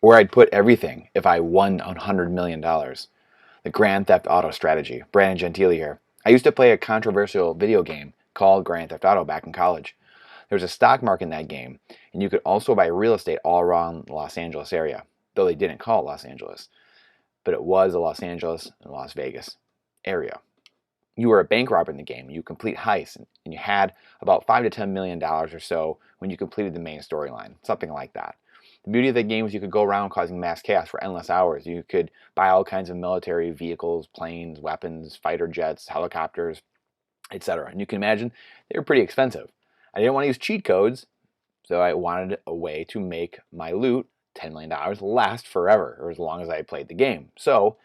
Where I'd put everything if I won $100 million. The Grand Theft Auto strategy. Brandon Gentili here. I used to play a controversial video game called Grand Theft Auto back in college. There was a stock market in that game, and you could also buy real estate all around the Los Angeles area, though they didn't call it Los Angeles, but it was the Los Angeles and Las Vegas area. You were a bank robber in the game. You complete heists, and you had about $5 to $10 million or so when you completed the main storyline, something like that. The beauty of the game was you could go around causing mass chaos for endless hours. You could buy all kinds of military vehicles, planes, weapons, fighter jets, helicopters, etc. And you can imagine they were pretty expensive. I didn't want to use cheat codes, so I wanted a way to make my loot, $10 million, last forever, or as long as I played the game. So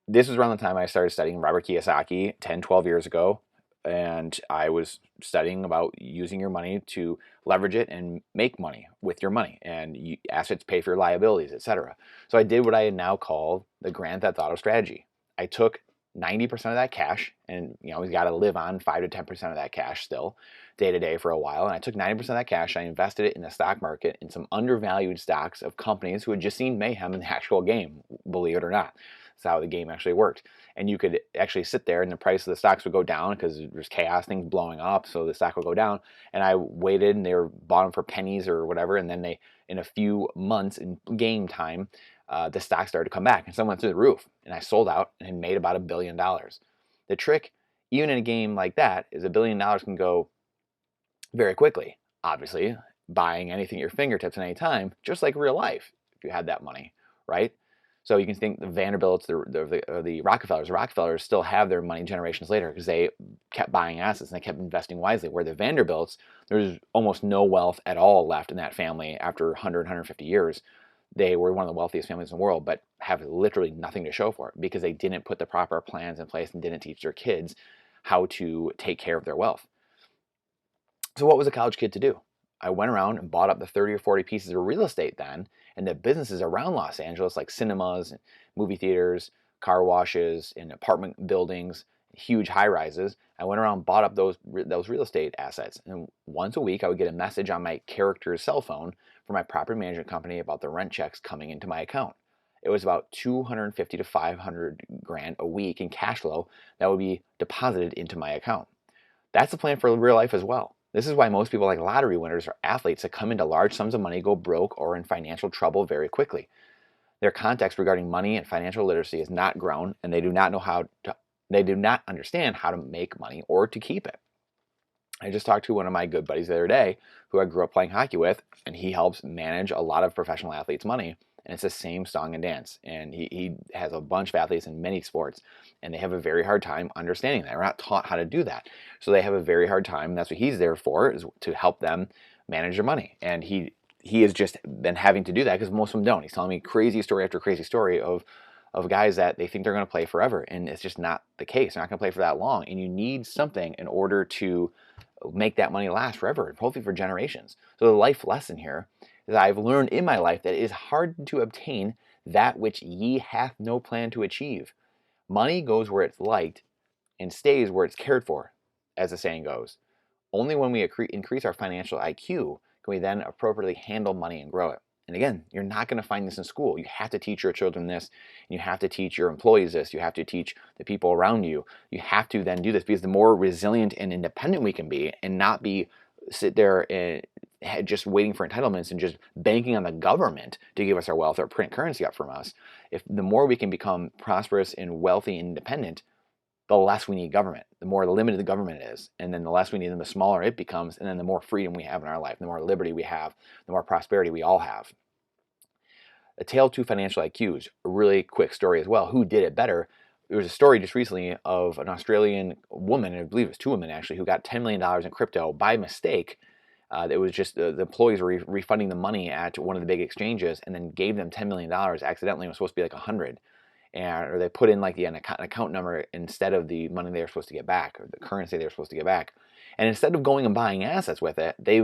this was around the time I started studying Robert Kiyosaki 10, 12 years ago. And I was studying about using your money to leverage it and make money with your money, and assets pay for your liabilities, etc. So I did what I now call the Grand Theft Auto strategy. I took 90% of that cash, and we got to live on 5 to 10% of that cash still day to day for a while. And I took 90% of that cash, I invested it in the stock market in some undervalued stocks of companies who had just seen mayhem in the actual game, believe it or not. That's how the game actually worked. And you could actually sit there and the price of the stocks would go down because there's chaos, things blowing up, so the stock would go down. And I waited, and they were bought them for pennies or whatever, and then they, in a few months in game time, the stock started to come back, and some went through the roof. And I sold out and made about $1 billion. The trick, even in a game like that, is $1 billion can go very quickly. Obviously, buying anything at your fingertips at any time, just like real life, if you had that money, right? So you can think the Vanderbilts, the Rockefellers. The Rockefellers still have their money generations later because they kept buying assets and they kept investing wisely. Where the Vanderbilts, there's almost no wealth at all left in that family after 100, 150 years. They were one of the wealthiest families in the world, but have literally nothing to show for it because they didn't put the proper plans in place and didn't teach their kids how to take care of their wealth. So what was a college kid to do? I went around and bought up the 30 or 40 pieces of real estate then, and the businesses around Los Angeles, like cinemas, movie theaters, car washes, and apartment buildings, huge high rises. I went around and bought up those real estate assets. And once a week, I would get a message on my character's cell phone from my property management company about the rent checks coming into my account. It was about 250 to 500 grand a week in cash flow that would be deposited into my account. That's the plan for real life as well. This is why most people, like lottery winners or athletes that come into large sums of money, go broke or in financial trouble very quickly. Their context regarding money and financial literacy is not grown, and they do not understand how to make money or to keep it. I just talked to one of my good buddies the other day who I grew up playing hockey with, and he helps manage a lot of professional athletes' money. And it's the same song and dance. And he has a bunch of athletes in many sports, and they have a very hard time understanding that. We're not taught how to do that. So they have a very hard time. That's what he's there for, is to help them manage their money. And he has just been having to do that because most of them don't. He's telling me crazy story after crazy story of guys that they think they're going to play forever. And it's just not the case. They're not going to play for that long. And you need something in order to make that money last forever, hopefully for generations. So the life lesson here is that I've learned in my life that it is hard to obtain that which ye hath no plan to achieve. Money goes where it's liked and stays where it's cared for, as the saying goes. Only when we increase our financial IQ can we then appropriately handle money and grow it. And again, you're not going to find this in school. You have to teach your children this, and you have to teach your employees this, you have to teach the people around you. You have to then do this, because the more resilient and independent we can be and not sit there and just waiting for entitlements and just banking on the government to give us our wealth or print currency up from us, if the more we can become prosperous and wealthy and independent, the less we need government, the more limited the government is. And then the less we need them, the smaller it becomes. And then the more freedom we have in our life, the more liberty we have, the more prosperity we all have. A Tale of Two Financial IQs, a really quick story as well. Who did it better? There was a story just recently of an Australian woman, and I believe it was two women actually, who got $10 million in crypto by mistake. It was just the employees were refunding the money at one of the big exchanges, and then gave them $10 million accidentally. It was supposed to be like 100. Or they put in like an account number instead of the money they were supposed to get back, or the currency they were supposed to get back. And instead of going and buying assets with it, they,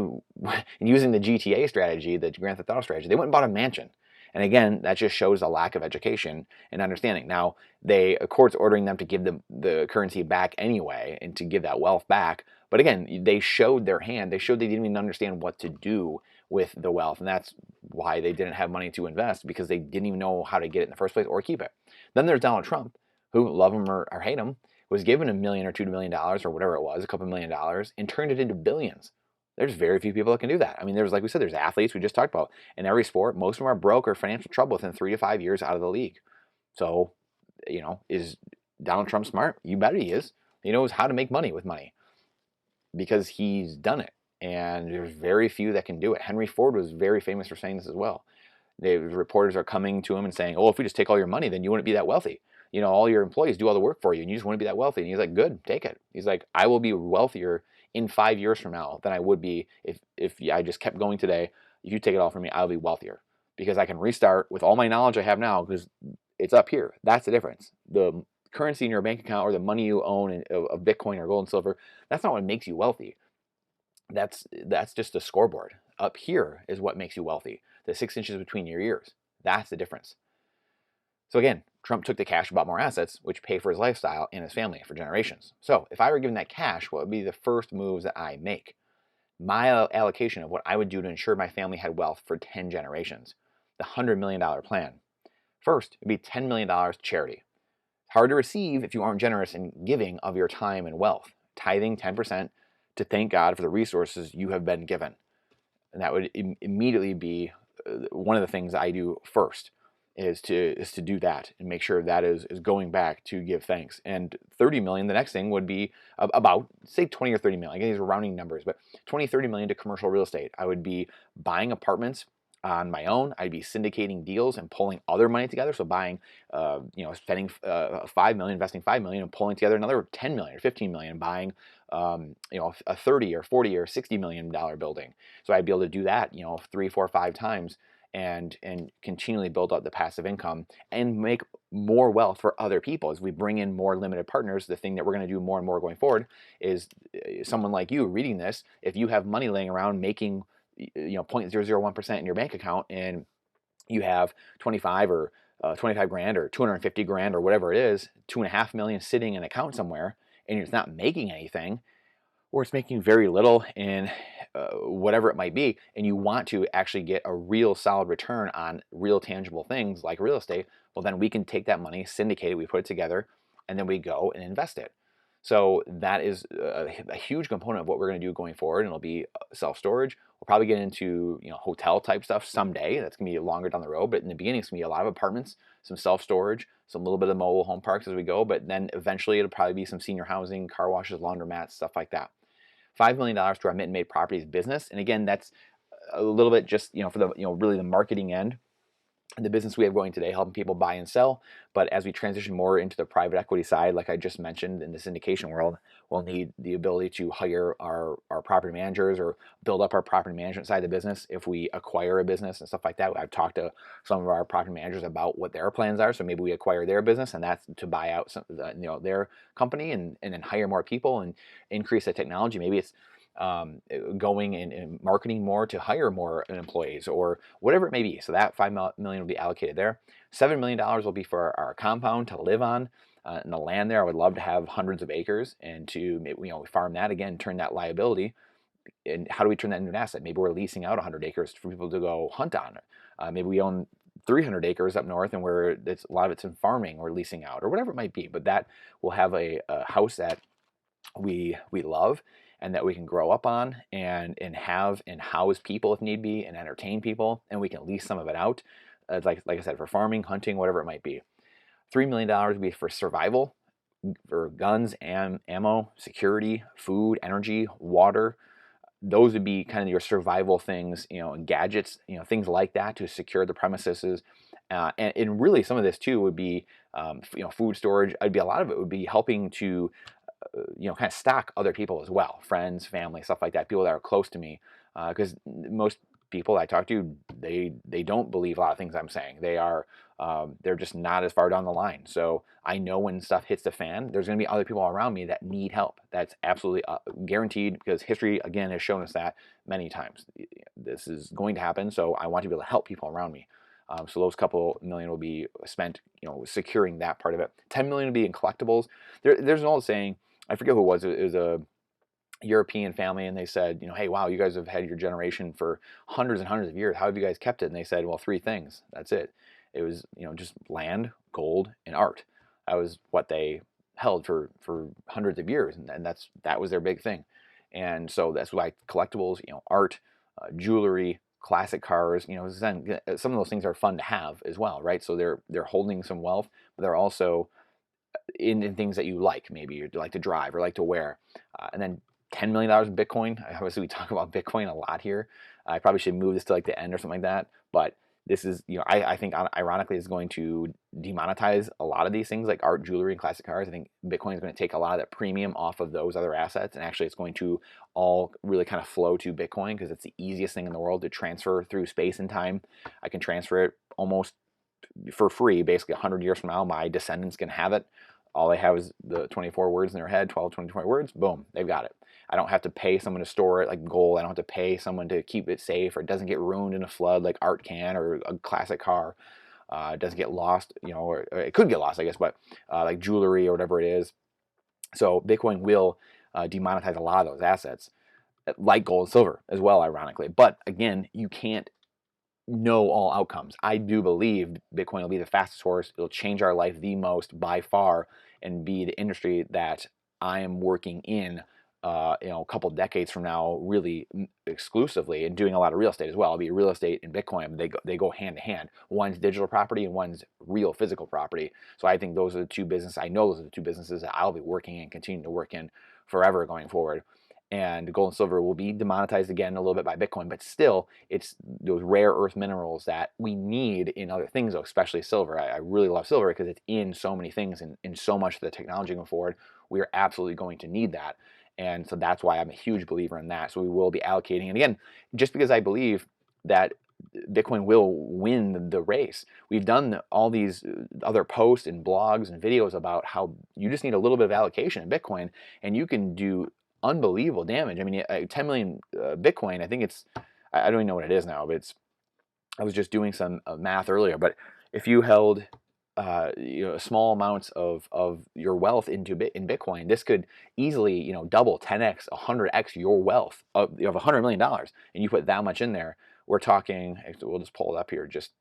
using the GTA strategy, the Grand Theft Auto strategy, they went and bought a mansion. And again, that just shows a lack of education and understanding. Now, a court's ordering them to give the currency back anyway and to give that wealth back. But again, they showed their hand. They showed they didn't even understand what to do with the wealth, and that's why they didn't have money to invest, because they didn't even know how to get it in the first place or keep it. Then there's Donald Trump, who, love him or hate him, was given $1 million or $2 million or whatever it was, a couple $1 million, and turned it into billions. There's very few people that can do that. I mean, there's, like we said, there's athletes we just talked about in every sport. Most of them are broke or financial trouble within 3 to 5 years out of the league. So, is Donald Trump smart? You bet he is. He knows how to make money with money because he's done it. And there's very few that can do it. Henry Ford was very famous for saying this as well. The reporters are coming to him and saying, "Oh, if we just take all your money, then you wouldn't be that wealthy. All your employees do all the work for you, and you just wouldn't be that wealthy." And he's like, "Good, take it." He's like, "I will be wealthier in 5 years from now than I would be if I just kept going today. If you take it all from me, I'll be wealthier because I can restart with all my knowledge I have now because it's up here." That's the difference. The currency in your bank account or the money you own of Bitcoin or gold and silver, that's not what makes you wealthy. That's just a scoreboard. Up here is what makes you wealthy. The 6 inches between your ears. That's the difference. So again, Trump took the cash, bought more assets, which pay for his lifestyle and his family for generations. So if I were given that cash, what would be the first moves that I make? My allocation of what I would do to ensure my family had wealth for 10 generations. The $100 million plan. First, it would be $10 million to charity. Hard to receive if you aren't generous in giving of your time and wealth. Tithing 10% to thank God for the resources you have been given. And that would immediately be one of the things I do first is to do that and make sure that is going back to give thanks. And 30 million, the next thing would be about, say 20 or 30 million. Again, these are rounding numbers, but 20, 30 million to commercial real estate. I would be buying apartments on my own. I'd be syndicating deals and pulling other money together. So buying, spending 5 million, investing 5 million and pulling together another 10 million or 15 million, buying, a 30 or 40 or $60 million building. So I'd be able to do that, 3, 4, 5 times and continually build up the passive income and make more wealth for other people as we bring in more limited partners. The thing that we're going to do more and more going forward is someone like you reading this, if you have money laying around making 0.001% in your bank account and you have 25 or 25 grand or 250 grand or whatever it is, 2.5 million sitting in an account somewhere and it's not making anything, or it's making very little in whatever it might be, and you want to actually get a real solid return on real tangible things like real estate, well then we can take that money, syndicate it, we put it together, and then we go and invest it. So that is a huge component of what we're going to do going forward, and it'll be self-storage. We'll probably get into hotel type stuff someday. That's going to be longer down the road, but in the beginning it's going to be a lot of apartments, some self-storage, some little bit of mobile home parks as we go, but then eventually it'll probably be some senior housing, car washes, laundromats, stuff like that. $5 million to our Mitten Made Properties business, and again, that's a little bit just for the really the marketing end. The business we have going today, helping people buy and sell. But as we transition more into the private equity side, like I just mentioned in the syndication world, we'll need the ability to hire our property managers or build up our property management side of the business if we acquire a business and stuff like that. I've talked to some of our property managers about what their plans are. So maybe we acquire their business, and that's to buy out their company and then hire more people and increase the technology. Maybe it's going and marketing more to hire more employees or whatever it may be. So that $5 million will be allocated there. $7 million will be for our compound to live on. And the land there, I would love to have hundreds of acres and to farm that again, turn that liability. And how do we turn that into an asset? Maybe we're leasing out 100 acres for people to go hunt on. Maybe we own 300 acres up north and a lot of it's in farming or leasing out or whatever it might be. But that will have a house that we love and that we can grow up on and have and house people if need be and entertain people, and we can lease some of it out, like I said, for farming, hunting, whatever it might be. $3 million would be for survival, for guns and ammo, security, food, energy, water. Those would be kind of your survival things, and gadgets, things like that to secure the premises. And really some of this too would be, food storage. A lot of it would be helping to kind of stock other people as well, friends, family, stuff like that, people that are close to me, because most people I talk to, they don't believe a lot of things I'm saying. They're just not as far down the line. So I know when stuff hits the fan, there's going to be other people around me that need help. That's absolutely guaranteed, because history again has shown us that many times. This is going to happen, so I want to be able to help people around me. So those couple million will be spent, securing that part of it. 10 million will be in collectibles. There's an old saying, I forget who it was. It was European family, and they said, hey, wow, you guys have had your generation for hundreds and hundreds of years. How have you guys kept it? And they said, well, three things. That's it. It was, just land, gold, and art. That was what they held for hundreds of years, and that was their big thing. And so that's why collectibles, art, jewelry, classic cars, some of those things are fun to have as well, right? So they're holding some wealth, but they're also in things that you like. Maybe you like to drive or like to wear, and then $10 million in Bitcoin. Obviously, we talk about Bitcoin a lot here. I probably should move this to like the end or something like that. But this is, I think ironically is going to demonetize a lot of these things like art, jewelry, and classic cars. I think Bitcoin is going to take a lot of that premium off of those other assets. And actually, it's going to all really kind of flow to Bitcoin because it's the easiest thing in the world to transfer through space and time. I can transfer it almost for free, basically 100 years from now. My descendants can have it. All they have is the 24 words in their head, 12, 20 words, boom, they've got it. I don't have to pay someone to store it like gold. I don't have to pay someone to keep it safe, or it doesn't get ruined in a flood like art can or a classic car. It doesn't get lost, or it could get lost, I guess, but like jewelry or whatever it is. So Bitcoin will demonetize a lot of those assets, like gold and silver as well, ironically. But again, you can't know all outcomes. I do believe Bitcoin will be the fastest horse. It'll change our life the most by far and be the industry that I am working in, a couple decades from now, really exclusively, and doing a lot of real estate as well. I'll be real estate and Bitcoin. They go hand in hand. One's digital property and one's real physical property. So I think those are the two businesses. I know those are the two businesses that I'll be working in, continuing to work in forever going forward. And gold and silver will be demonetized again a little bit by Bitcoin, but still, it's those rare earth minerals that we need in other things, though, especially silver. I really love silver because it's in so many things and in so much of the technology going forward. We are absolutely going to need that. And so that's why I'm a huge believer in that. So we will be allocating. And again, just because I believe that Bitcoin will win the race. We've done all these other posts and blogs and videos about how you just need a little bit of allocation in Bitcoin and you can do unbelievable damage. I mean, 10 million Bitcoin, I think I don't even know what it is now, but I was just doing some math earlier, but if you held small amounts of your wealth in Bitcoin, this could easily, double, 10x, 100x your wealth of $100 million, and you put that much in there. We're talking, we'll just pull it up here just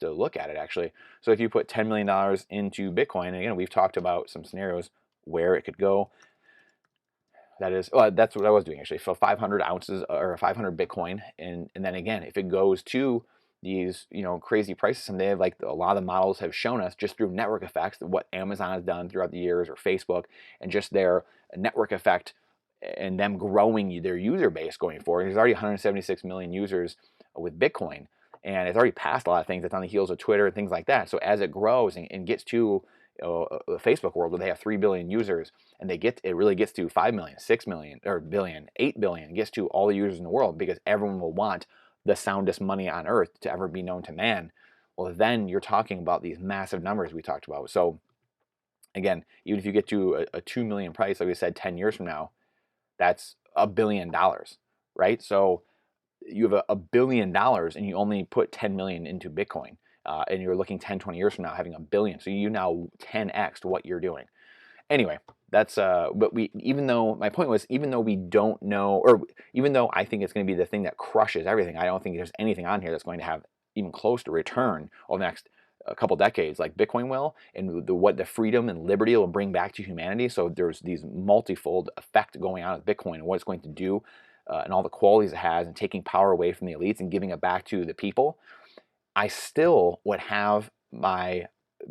to look at it actually. So if you put $10 million into Bitcoin, and again, we've talked about some scenarios where it could go. That's what I was doing actually. So 500 ounces or 500 Bitcoin, and then again, if it goes to these crazy prices, and they have like a lot of the models have shown us just through network effects what Amazon has done throughout the years, or Facebook, and just their network effect and them growing their user base going forward. There's already 176 million users with Bitcoin, and it's already passed a lot of things. It's on the heels of Twitter and things like that. So as it grows and gets to the Facebook world where they have 3 billion users, and it really gets to 5 million, 6 million, or billion, 8 billion, it gets to all the users in the world, because everyone will want the soundest money on earth to ever be known to man. Well, then you're talking about these massive numbers we talked about. So again, even if you get to a 2 million price, like we said, 10 years from now, that's $1 billion, right? So you have $1 billion and you only put 10 million into Bitcoin. And you're looking 10, 20 years from now having $1 billion. So you now 10x'd what you're doing. Anyway, that's, but my point was, even though we don't know, or even though I think it's going to be the thing that crushes everything, I don't think there's anything on here that's going to have even close to return over the next a couple decades like Bitcoin will, and what the freedom and liberty it will bring back to humanity. So there's these multifold effect going on with Bitcoin and what it's going to do, and all the qualities it has, and taking power away from the elites and giving it back to the people. I still would have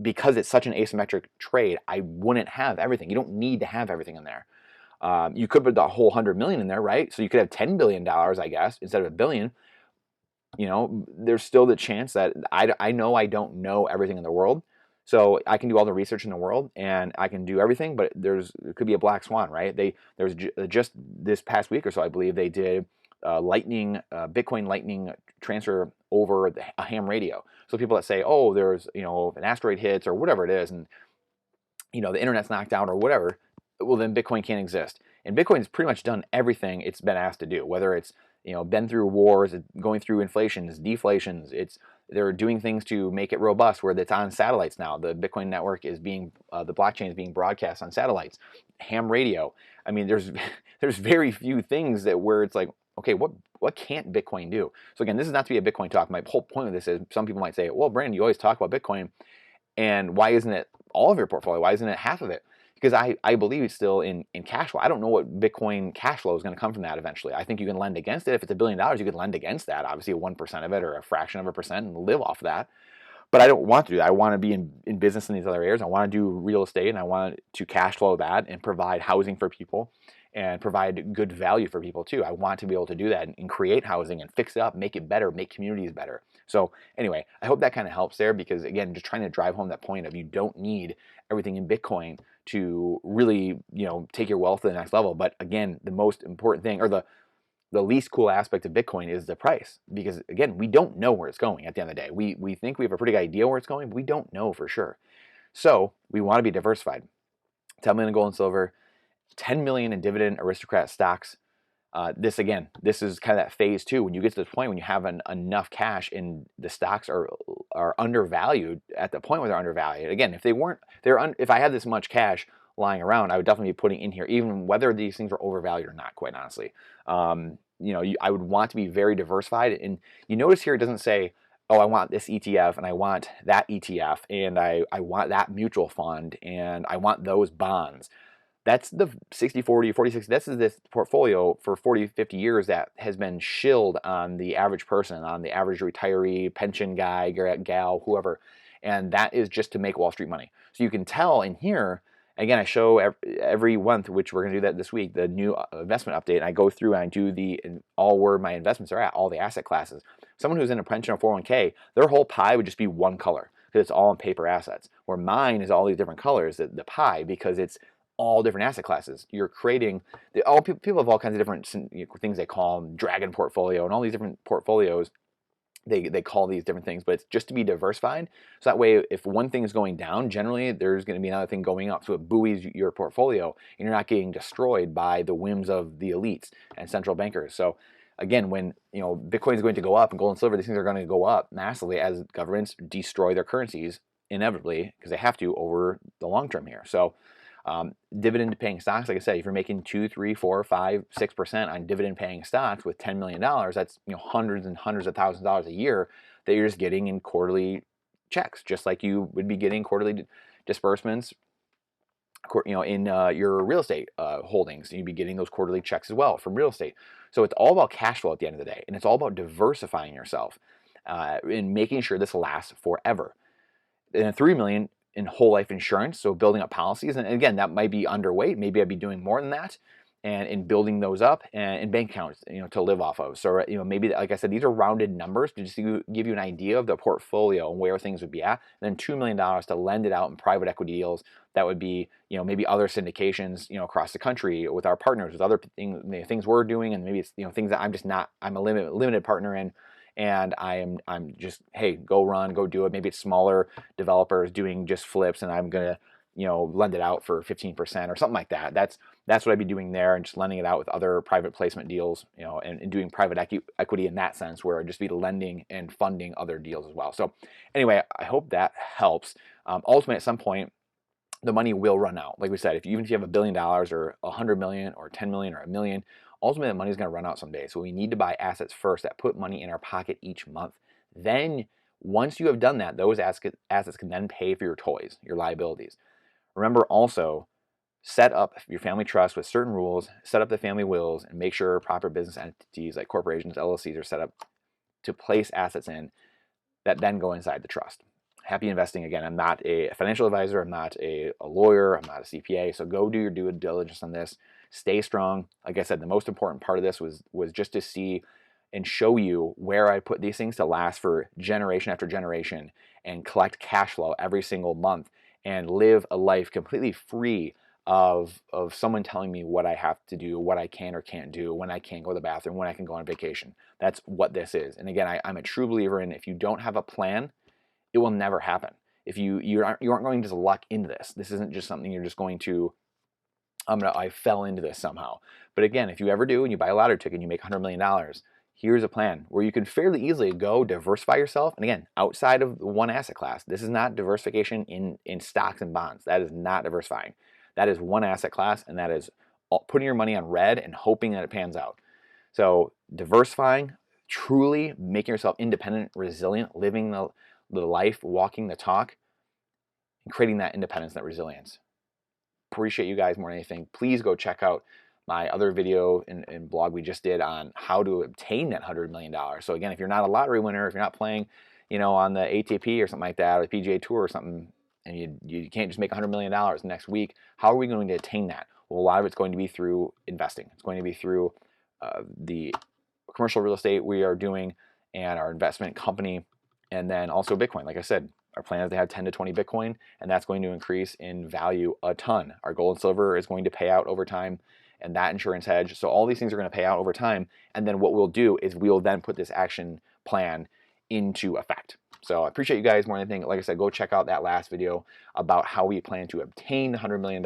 because it's such an asymmetric trade, I wouldn't have everything. You don't need to have everything in there. You could put the whole 100 million in there, right? So you could have $10 billion, I guess, instead of $1 billion. There's still the chance that I know I don't know everything in the world. So I can do all the research in the world and I can do everything, but there could be a black swan, right? There's just this past week or so, I believe they did Bitcoin Lightning transfer over a ham radio. So people that say, oh, there's, an asteroid hits or whatever it is, and, the internet's knocked out or whatever, well, then Bitcoin can't exist. And Bitcoin's pretty much done everything it's been asked to do, whether it's, been through wars, going through inflations, deflations. They're doing things to make it robust, where it's on satellites now. The Bitcoin network is the blockchain is being broadcast on satellites. ham radio. I mean, there's there's very few things that where it's like, okay, what can't Bitcoin do? So again, this is not to be a Bitcoin talk. My whole point of this is some people might say, well, Brandon, you always talk about Bitcoin, and why isn't it all of your portfolio? Why isn't it half of it? Because I believe it's still in cash flow. I don't know what Bitcoin cash flow is going to come from that eventually. I think you can lend against it. If it's $1 billion, you could lend against that, obviously 1% of it or a fraction of a percent, and live off of that. But I don't want to do that. I want to be in business in these other areas. I want to do real estate, and I want to cash flow that and provide housing for people and provide good value for people too. I want to be able to do that and create housing and fix it up, make it better, make communities better. So anyway, I hope that kind of helps there, because again, just trying to drive home that point of you don't need everything in Bitcoin to really, take your wealth to the next level. But again, the most important thing, or the least cool aspect of Bitcoin, is the price, because again, we don't know where it's going at the end of the day. We think we have a pretty good idea where it's going, but we don't know for sure. So we want to be diversified. 10 million in gold and silver, 10 million in dividend aristocrat stocks. This is kind of that phase two. When you get to the point when you have enough cash and the stocks are undervalued, at the point where they're undervalued. Again, if I had this much cash lying around, I would definitely be putting in here, even whether these things were overvalued or not, quite honestly. I would want to be very diversified. And you notice here, it doesn't say, oh, I want this ETF and I want that ETF and I want that mutual fund and I want those bonds. That's the 60-40, 40-60. This is this portfolio for 40, 50 years that has been shilled on the average person, on the average retiree, pension guy, gal, whoever. And that is just to make Wall Street money. So you can tell in here, again, I show every month, which we're going to do that this week, the new investment update. And I go through and I do all where my investments are at, all the asset classes. Someone who's in a pension or 401k, their whole pie would just be one color because it's all in paper assets. Where mine is all these different colors, the pie, because it's all different asset classes. You're creating people have all kinds of different things they call them, dragon portfolio, and all these different portfolios. They call these different things, but it's just to be diversified. So that way, if one thing is going down, generally there's going to be another thing going up. So it buoys your portfolio, and you're not getting destroyed by the whims of the elites and central bankers. So again, when Bitcoin is going to go up and gold and silver, these things are going to go up massively as governments destroy their currencies inevitably, because they have to over the long term here. So dividend paying stocks, like I said, if you're making 2, 3, 4, 5, 6% on dividend paying stocks with $10 million, that's hundreds and hundreds of thousands of dollars a year that you're just getting in quarterly checks, just like you would be getting quarterly disbursements in your real estate holdings. You'd be getting those quarterly checks as well from real estate. So it's all about cash flow at the end of the day, and it's all about diversifying yourself and making sure this lasts forever. And $3 million in whole life insurance, so building up policies, and again, that might be underweight. Maybe I'd be doing more than that, and in building those up, and in bank accounts, to live off of. So maybe, like I said, these are rounded numbers to just give you an idea of the portfolio and where things would be at. And then $2 million to lend it out in private equity deals. That would be maybe other syndications across the country with our partners, with other things we're doing, and maybe it's things that I'm a limited partner in. And I'm just, hey, go do it. Maybe it's smaller developers doing just flips, and I'm gonna lend it out for 15% or something like that. That's what I'd be doing there, and just lending it out with other private placement deals, and doing private equity in that sense, where I'd just be lending and funding other deals as well. So anyway, I hope that helps. Ultimately, at some point, the money will run out. Like we said, even if you have $1 billion or 100 million or 10 million or $1 million, ultimately the money is going to run out someday. So we need to buy assets first that put money in our pocket each month. Then once you have done that, those assets can then pay for your toys, your liabilities. Remember also, set up your family trust with certain rules, set up the family wills, and make sure proper business entities like corporations, LLCs are set up to place assets in that then go inside the trust. Happy investing. Again, I'm not a financial advisor. I'm not a lawyer. I'm not a CPA. So go do your due diligence on this. Stay strong. Like I said, the most important part of this was just to see and show you where I put these things to last for generation after generation and collect cash flow every single month and live a life completely free of someone telling me what I have to do, what I can or can't do, when I can't go to the bathroom, when I can go on vacation. That's what this is. And again, I'm a true believer in, if you don't have a plan, it will never happen. If you aren't going to just luck into this. This isn't just something you're just going to, I fell into this somehow. But again, if you ever do and you buy a lottery ticket and you make $100 million, here's a plan where you can fairly easily go diversify yourself. And again, outside of one asset class. This is not diversification in stocks and bonds. That is not diversifying. That is one asset class, and that is putting your money on red and hoping that it pans out. So diversifying, truly making yourself independent, resilient, living the life, walking the talk, and creating that independence, that resilience. Appreciate you guys more than anything. Please go check out my other video and blog we just did on how to obtain that $100 million. So again, if you're not a lottery winner, if you're not playing, on the ATP or something like that, or the PGA Tour or something, and you can't just make $100 million next week, how are we going to attain that? Well, a lot of it's going to be through investing. It's going to be through the commercial real estate we are doing and our investment company, and then also Bitcoin. Like I said, our plan is to have 10 to 20 Bitcoin, and that's going to increase in value a ton. Our gold and silver is going to pay out over time, and that insurance hedge. So all these things are going to pay out over time. And then what we'll do is we'll then put this action plan into effect. So I appreciate you guys more than anything. Like I said, go check out that last video about how we plan to obtain $100 million.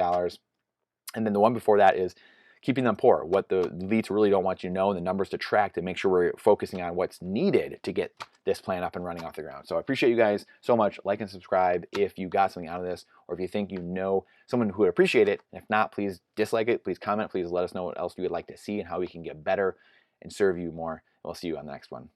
And then the one before that is keeping them poor, what the elites really don't want you to know, and the numbers to track to make sure we're focusing on what's needed to get this plan up and running off the ground. So I appreciate you guys so much. Like and subscribe if you got something out of this, or if you think you know someone who would appreciate it. If not, please dislike it. Please comment. Please let us know what else you would like to see and how we can get better and serve you more. And we'll see you on the next one.